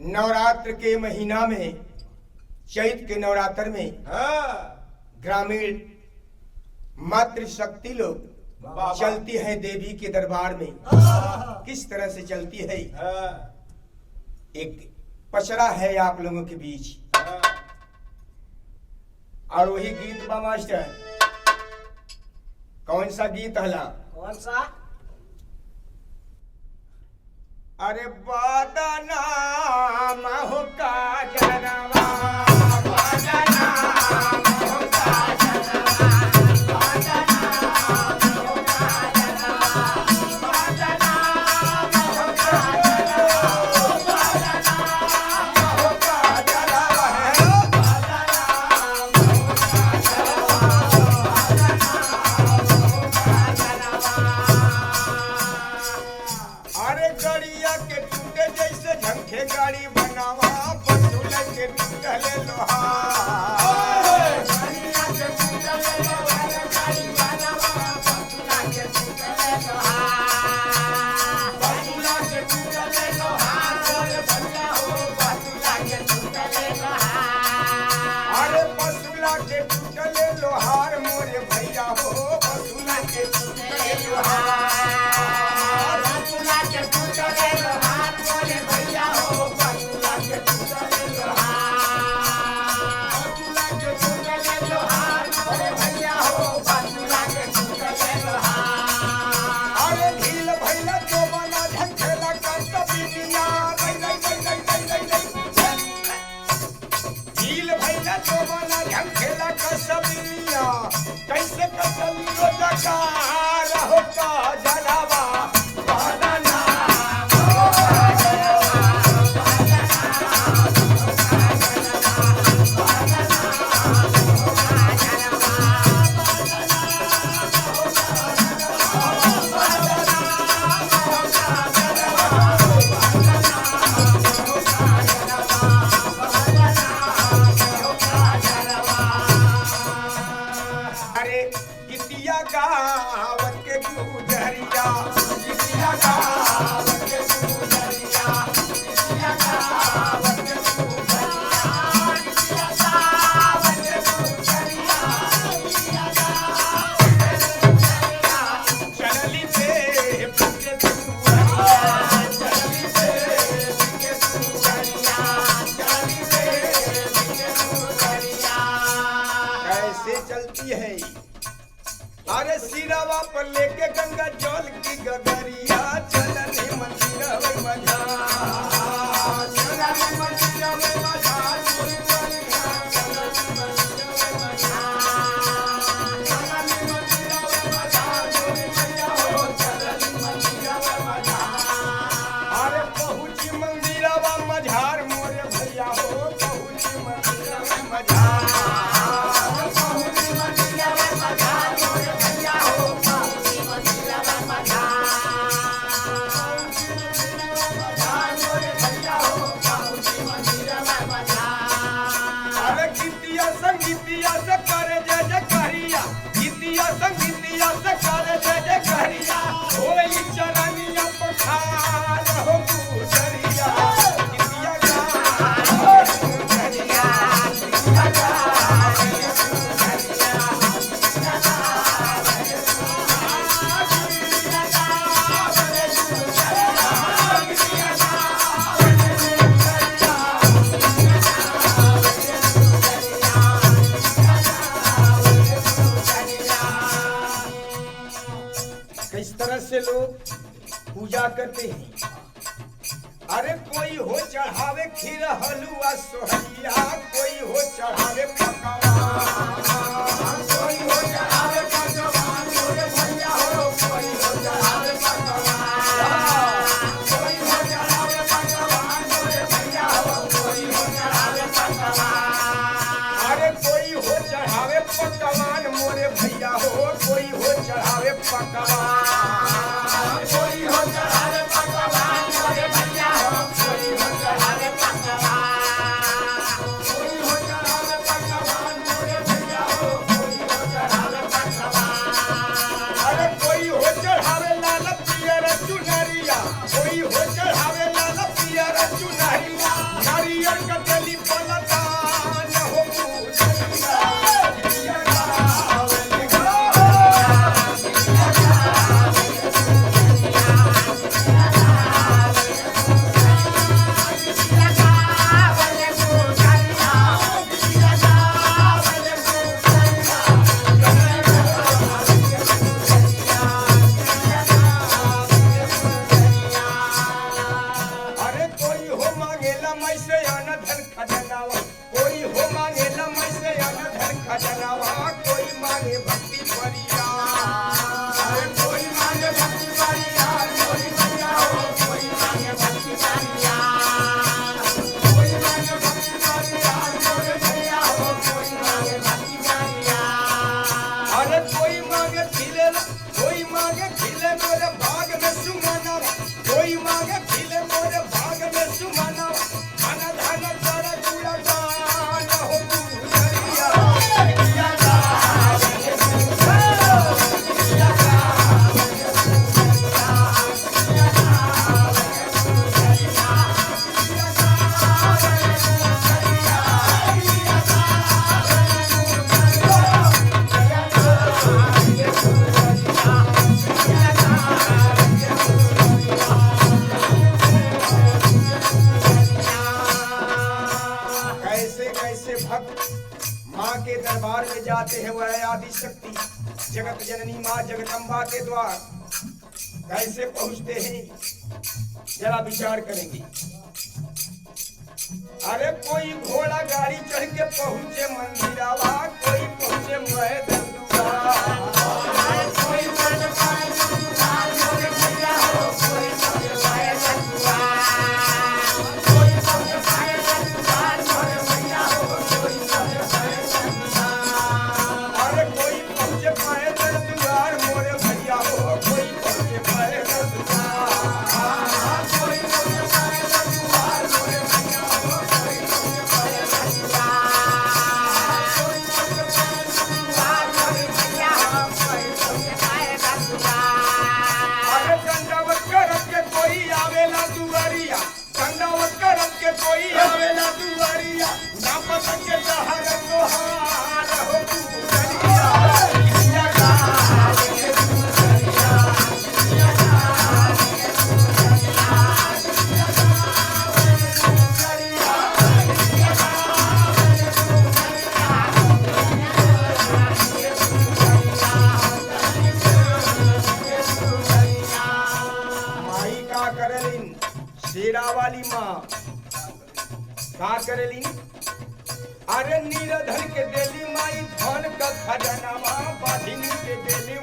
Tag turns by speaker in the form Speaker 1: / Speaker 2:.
Speaker 1: नवरात्र के महीना में, चैत के नवरात्र में ग्रामीण मातृशक्ति लोग चलती है देवी के दरबार में। किस तरह से चलती है, एक पचरा है आप लोगों के बीच, और वही गीत बा मास्टर। कौन सा गीत हला?
Speaker 2: कौन सा?
Speaker 1: अरे बदनाम हो का जनवा, बदनाम हो का जनवा, बदनाम हो का जनवा, बदनाम हो का जनवा, बदनाम हो का जनवा है, बदनाम हो का जनवा, बदनाम हो का जनवा। अरे गड़िया के टूटे जैसे झंखे गाड़ी बनावा, बंधुल के टूटले लोहार, गड़िया के टूटले लोहार गाड़ी बनावा, बंधुल के टूटले लोहार, बंधुल के टूटले लोहार बोले भैया हो, बंधुल के टूटले लोहार। अरे बंधुल के टूटले लोहार मोरे भैया हो, बंधुल के टूटले लोहार, कैसे कसलियो जकार हो का जनावा, बदनाम हो का जनवा, बदनाम हो का जनवा, बदनाम हो का जनवा, बदनाम हो का जनवा, बदनाम हो का जनवा, बदनाम हो का जनवा। अरे गीतिया गावत के गुजरिया, गीतिया गावत के गुजरिया, गीतिया गावत के गुजरिया, गीतिया गावत के गुजरिया, गीतिया गावत के गुजरिया। चलली पे के गुजरिया, चलली पे के गुजरिया, चलली पे के गुजरिया। कैसे चलती है? अरे सिरावा पर लेके गंगा जल की गगरिया, चलने मंदिरवे मझार, चलने मंदिरवे मझार, चलने मंदिरवे मझार, चलने मंदिरवे मझार, भैया हो चलने मंदिरवे मझार। अरे पहुंची मंदिरवा मझार मोरे भैया हो, पहुंची मंदिरवे मझार, पहुंची मंदिरवे मझार मोरे भैया हो, पहुंची मंदिरवे मझार, मोरे भैया हो, पहुंची मंदिरवे मझार। अरे गीतिया संगीतिया से करे जय जय करिया, गीतिया संगीतिया से करे जय जय करिया, होई चरनिया पखार हो गुजरिया, गीतिया गावे गुजरिया, गीतिया गावे गुजरिया, गीतिया गावे गुजरिया, गीतिया गावे गुजरिया, गीतिया गावे गुजरिया। किस तरह से लोग पूजा करते हैं? अरे कोई हो चढ़ावे खीर हलुआ सोहलिया, कोई हो चढ़ावे पकवान, कोई हो चढ़ावे पकवान मोरे भैया हो, कोई हो चढ़ावे पकवान, कोई हो चढ़ावे पकवान मोरे भैया हो, कोई हो चढ़ावे पकवान। अरे कोई हो चढ़ावे पकवान मोरे भैया हो, कोई हो चढ़ावे पकवान, कोई हो चढ़ावे पकवान मोरे भैया हो, कोई हो चढ़ावे पकवान, कोई हो चढ़ावे पकवान मोरे भैया हो, कोई हो चढ़ावे पकवान। अरे कोई हो चढ़ावे लाल पियर चुनरिया, कोई हो चढ़ावे लाल पियर चुनरिया, मैं से अन धन खजनावा कोई हो मांगे मैं से अन धन खजनावा कोई मांगे भक्ति परिया अरे कोई मांगे भक्ति परिया कोई भैया हो कोई मांगे भक्ति परिया कोई मांगे भक्ति परिया कोई भैया हो कोई मांगे भक्ति परिया अरे कोई मांगे खिले मोरे भाग में सुमना कोई मांगे खिले मोरे भाग में सुमना धन धन कर गुड़ा गान हो गुजरिया किया कैसे भक्त माँ के दरबार में जाते हैं वह आदि शक्ति जगत जननी माँ जगदम्बा के द्वार कैसे पहुँचते हैं जरा विचार करेंगे। अरे कोई घोड़ा गाड़ी चढ़ के पहुँचे मंदिरावा कोई पहुँचे महदुआ कोई आवेला दुआरिया ना पता के जहार तोहार हो गुजरिया किया गाल के गुजरिया किया गाल के गुजरिया किया गाल के गुजरिया किया गाल के गुजरिया माई का करेलिन शेरा वाली माँ का करेली अरे नीरधन के देली माई धन का खजाना बाधिनी के देली